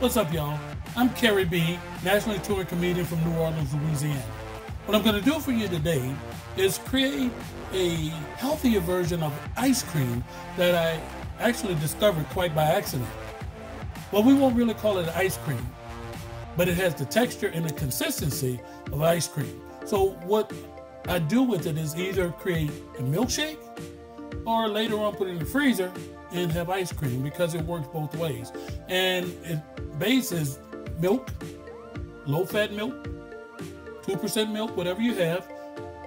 What's up, y'all? I'm Carrey B, nationally touring comedian from New Orleans, Louisiana. What I'm going to do for you today is create a healthier version of ice cream that I actually discovered quite by accident. Well, we won't really call it ice cream, but it has the texture and the consistency of ice cream. So what I do with it is either create a milkshake or later on put it in the freezer and have ice cream, because it works both ways. And its base is milk, low-fat milk, 2% milk, whatever you have,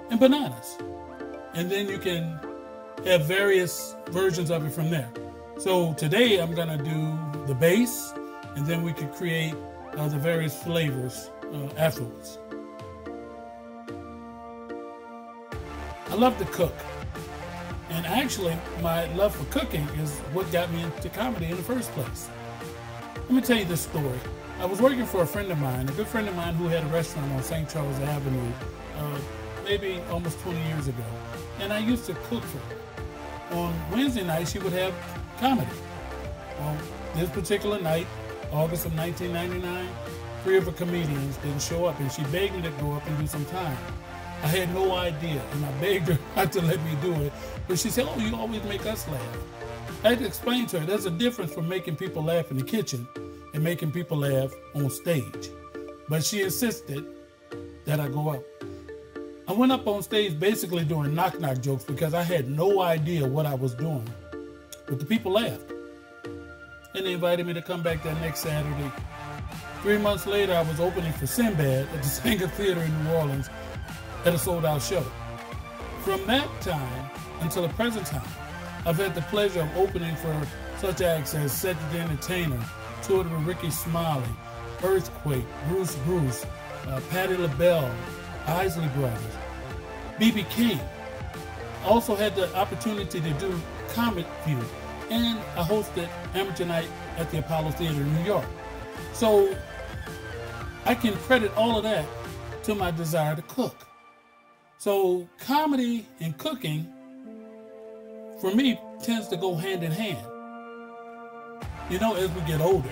and bananas. And then you can have various versions of it from there. So today I'm gonna do the base, and then we can create the various flavors afterwards. I love to cook. And actually, my love for cooking is what got me into comedy in the first place. Let me tell you this story. I was working for a friend of mine, a good friend of mine who had a restaurant on St. Charles Avenue, maybe almost 20 years ago. And I used to cook for her. On Wednesday night, she would have comedy. Well, this particular night, August of 1999, 3 of her comedians didn't show up, and she begged me to go up and do some time. I had no idea, and I begged her not to let me do it, but she said, "Oh, you always make us laugh." I had to explain to her there's a difference from making people laugh in the kitchen and making people laugh on stage. But she insisted that I go up. I went up on stage basically doing knock-knock jokes because I had no idea what I was doing. But the people laughed. And they invited me to come back that next Saturday. 3 months later, I was opening for Sinbad at the Sanger Theater in New Orleans at a sold-out show. From that time until the present time, I've had the pleasure of opening for such acts as Cedric the Entertainer, toured with Ricky Smiley, Earthquake, Bruce, Patti LaBelle, Isley Brothers, B.B. King. I also had the opportunity to do Comic View, and I hosted Amateur Night at the Apollo Theater in New York. So I can credit all of that to my desire to cook. So comedy and cooking, for me, tends to go hand in hand. You know, as we get older,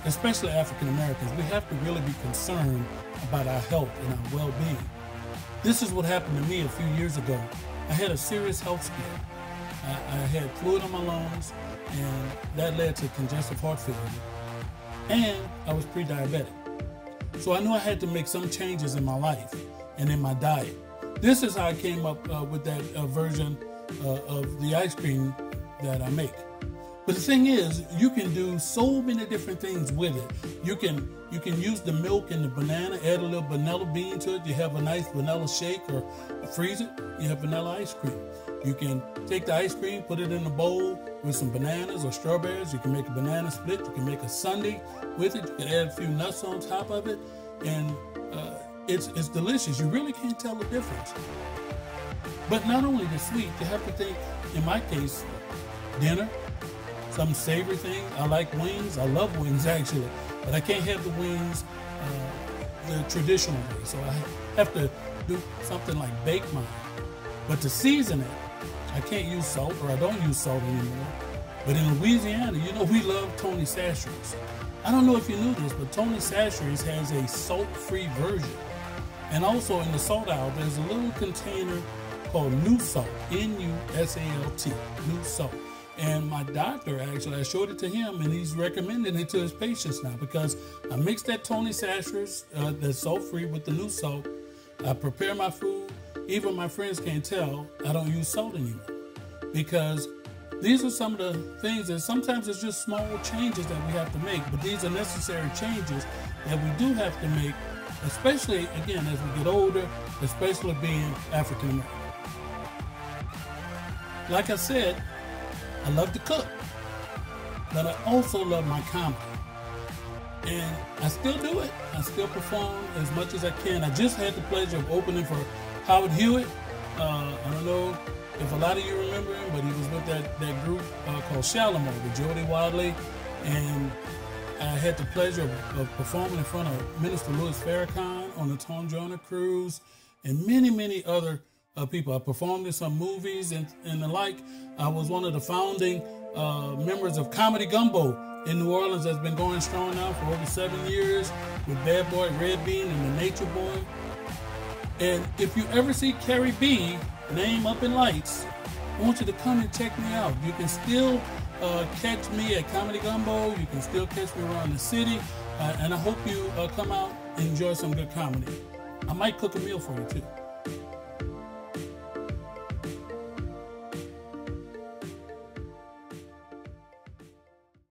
especially African Americans, we have to really be concerned about our health and our well-being. This is what happened to me a few years ago. I had a serious health scare. I had fluid on my lungs, and that led to congestive heart failure. And I was pre-diabetic. So I knew I had to make some changes in my life and in my diet. This is how I came up with that version of the ice cream that I make. But the thing is, you can do so many different things with it. You can use the milk and the banana, add a little vanilla bean to it. You have a nice vanilla shake, or freeze it. You have vanilla ice cream. You can take the ice cream, put it in a bowl with some bananas or strawberries. You can make a banana split. You can make a sundae with it. You can add a few nuts on top of it, and it's delicious. You really can't tell the difference. But not only the sweet, you have to think, in my case, dinner, some savory thing. I like wings. I love wings, actually. But I can't have the wings the traditional way. So I have to do something like bake mine. But to season it, I can't use salt, or I don't use salt anymore. But in Louisiana, you know, we love Tony Chachere's. I don't know if you knew this, but Tony Chachere's has a salt-free version. And also in the salt aisle, there's a little container called New Salt, N-U-S-A-L-T, New Salt. And my doctor, actually, I showed it to him, and he's recommending it to his patients now, because I mix that Tony Chachere's, that's salt-free, with the New Salt. I prepare my food. Even my friends can't tell I don't use salt anymore, because these are some of the things that sometimes it's just small changes that we have to make, but these are necessary changes that we do have to make, especially, again, as we get older, especially being African American. Like I said, I love to cook, but I also love my comedy. And I still do it. I still perform as much as I can. I just had the pleasure of opening for Howard Hewitt. I don't know if a lot of you remember him, but he was with that group called Shalimar with Jody Wadley. And I had the pleasure of performing in front of Minister Louis Farrakhan on the Tom Joyner cruise, and many, many other people. I performed in some movies and the like. I was one of the founding members of Comedy Gumbo in New Orleans that's been going strong now for over 7 years with Bad Boy Red Bean and the Nature Boy. And if you ever see Carrey B name up in lights, I want you to come and check me out. You can still catch me at Comedy Gumbo. You can still catch me around the city. And I hope you come out and enjoy some good comedy. I might cook a meal for you too.